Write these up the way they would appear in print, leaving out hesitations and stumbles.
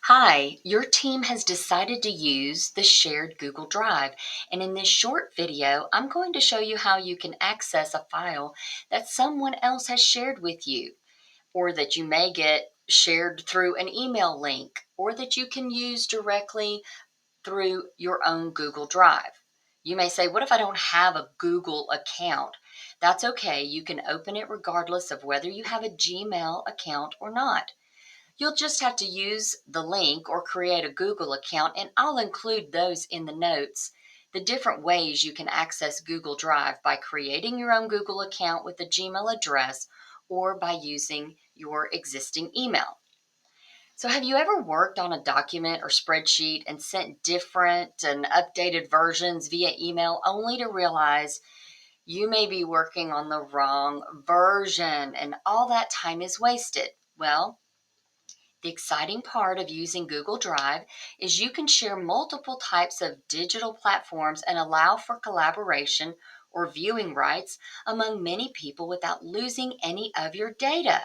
Hi, your team has decided to use the shared Google Drive. And in this short video, I'm going to show you how you can access a file that someone else has shared with you, or that you may get shared through an email link, or that you can use directly through your own Google Drive. You may say, what if I don't have a Google account? That's okay. You can open it regardless of whether you have a Gmail account or not. You'll just have to use the link or create a Google account, and I'll include those in the notes. The different ways you can access Google Drive by creating your own Google account with a Gmail address or by using your existing email. So have you ever worked on a document or spreadsheet and sent different and updated versions via email only to realize you may be working on the wrong version and all that time is wasted? Well, the exciting part of using Google Drive is you can share multiple types of digital platforms and allow for collaboration or viewing rights among many people without losing any of your data.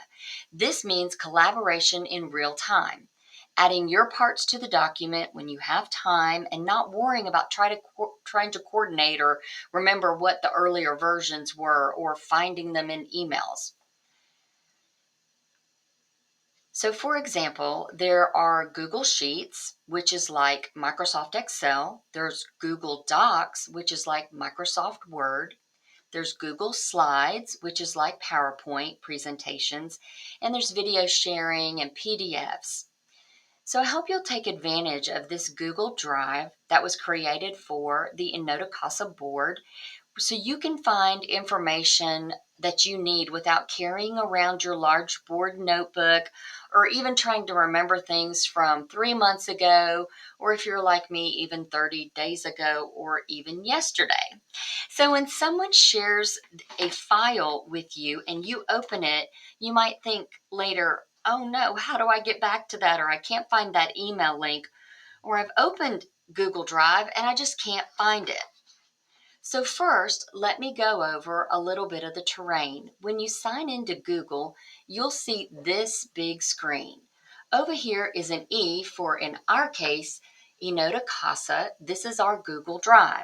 This means collaboration in real time, adding your parts to the document when you have time and not worrying about trying to coordinate or remember what the earlier versions were or finding them in emails. So for example, there are Google Sheets, which is like Microsoft Excel. There's Google Docs, which is like Microsoft Word. There's Google Slides, which is like PowerPoint presentations. And there's video sharing and PDFs. So I hope you'll take advantage of this Google Drive that was created for the Innota Casa board, so you can find information that you need without carrying around your large board notebook or even trying to remember things from 3 months ago, or if you're like me, even 30 days ago or even yesterday. So when someone shares a file with you and you open it, you might think later, oh no, how do I get back to that? Or I can't find that email link, or I've opened Google Drive and I just can't find it. So first, let me go over a little bit of the terrain. When you sign into Google, you'll see this big screen. Over here is an E for, in our case, Innota Casa. This is our Google Drive.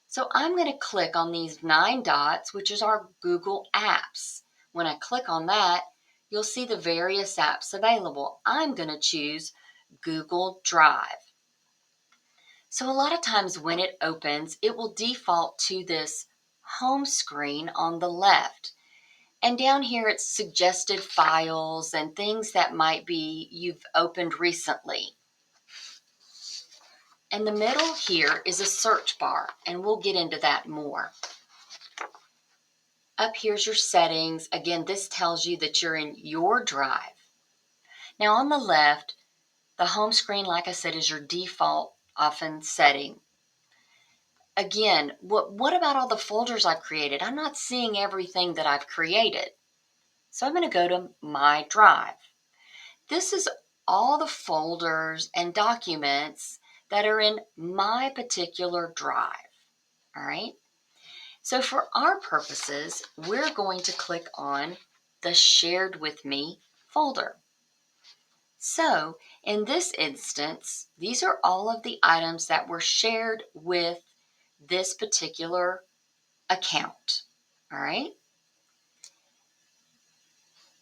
So I'm going to click on these 9 dots, which is our Google Apps. When I click on that, you'll see the various apps available. I'm going to choose Google Drive. So a lot of times when it opens, it will default to this home screen on the left. And down here, it's suggested files and things that might be you've opened recently. And the middle here is a search bar, and we'll get into that more. Up here's your settings. Again, this tells you that you're in your drive. Now on the left, the home screen, like I said, is your default often setting. Again, what about all the folders I've created? I'm not seeing everything that I've created. So I'm going to go to My Drive. This is all the folders and documents that are in my particular drive. All right. So for our purposes, we're going to click on the Shared With Me folder. So in this instance, these are all of the items that were shared with this particular account. All right.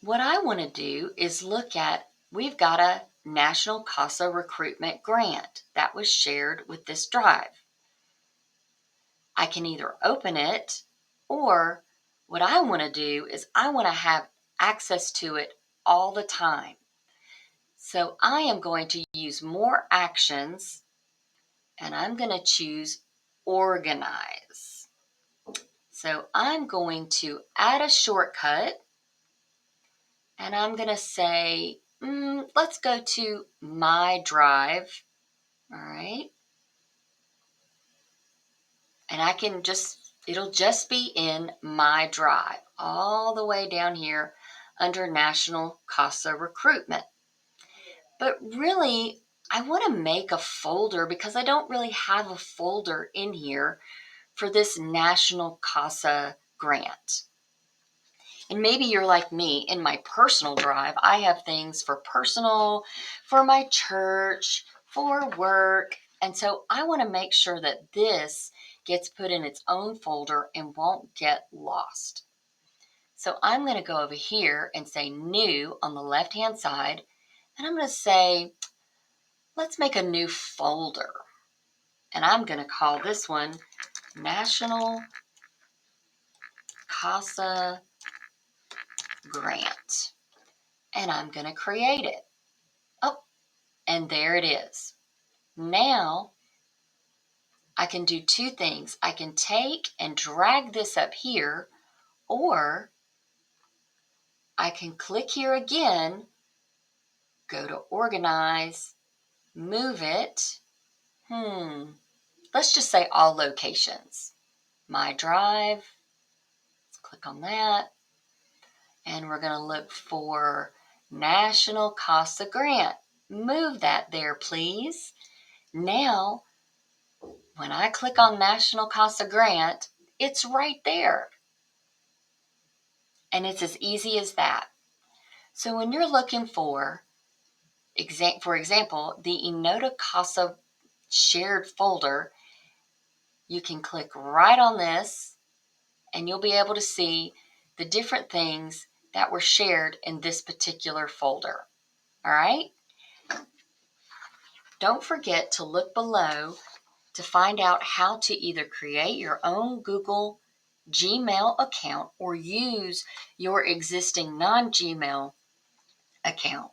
What I want to do is look at, we've got a National CASA recruitment grant that was shared with this drive. I can either open it, or what I want to do is I want to have access to it all the time. So I am going to use more actions, and I'm going to choose organize. So I'm going to add a shortcut, and I'm going to say, let's go to My Drive. All right. And I can it'll just be in My Drive, all the way down here under National CASA Recruitment. But really, I want to make a folder because I don't really have a folder in here for this National CASA grant. And maybe you're like me. In my personal drive, I have things for personal, for my church, for work. And so I want to make sure that this gets put in its own folder and won't get lost. So I'm going to go over here and say new on the left-hand side. And I'm going to say, let's make a new folder. And I'm going to call this one National CASA Grant. And I'm going to create it. Oh, and there it is. Now I can do two things. I can take and drag this up here, or I can click here again, go to organize, move it. Let's just say all locations. My drive, let's click on that. And we're going to look for National CASA Grant. Move that there, please. Now, when I click on National CASA Grant, it's right there. And it's as easy as that. So when you're looking for example, the Enota CASA shared folder, you can click right on this and you'll be able to see the different things that were shared in this particular folder. All right? Don't forget to look below to find out how to either create your own Google Gmail account or use your existing non-Gmail account.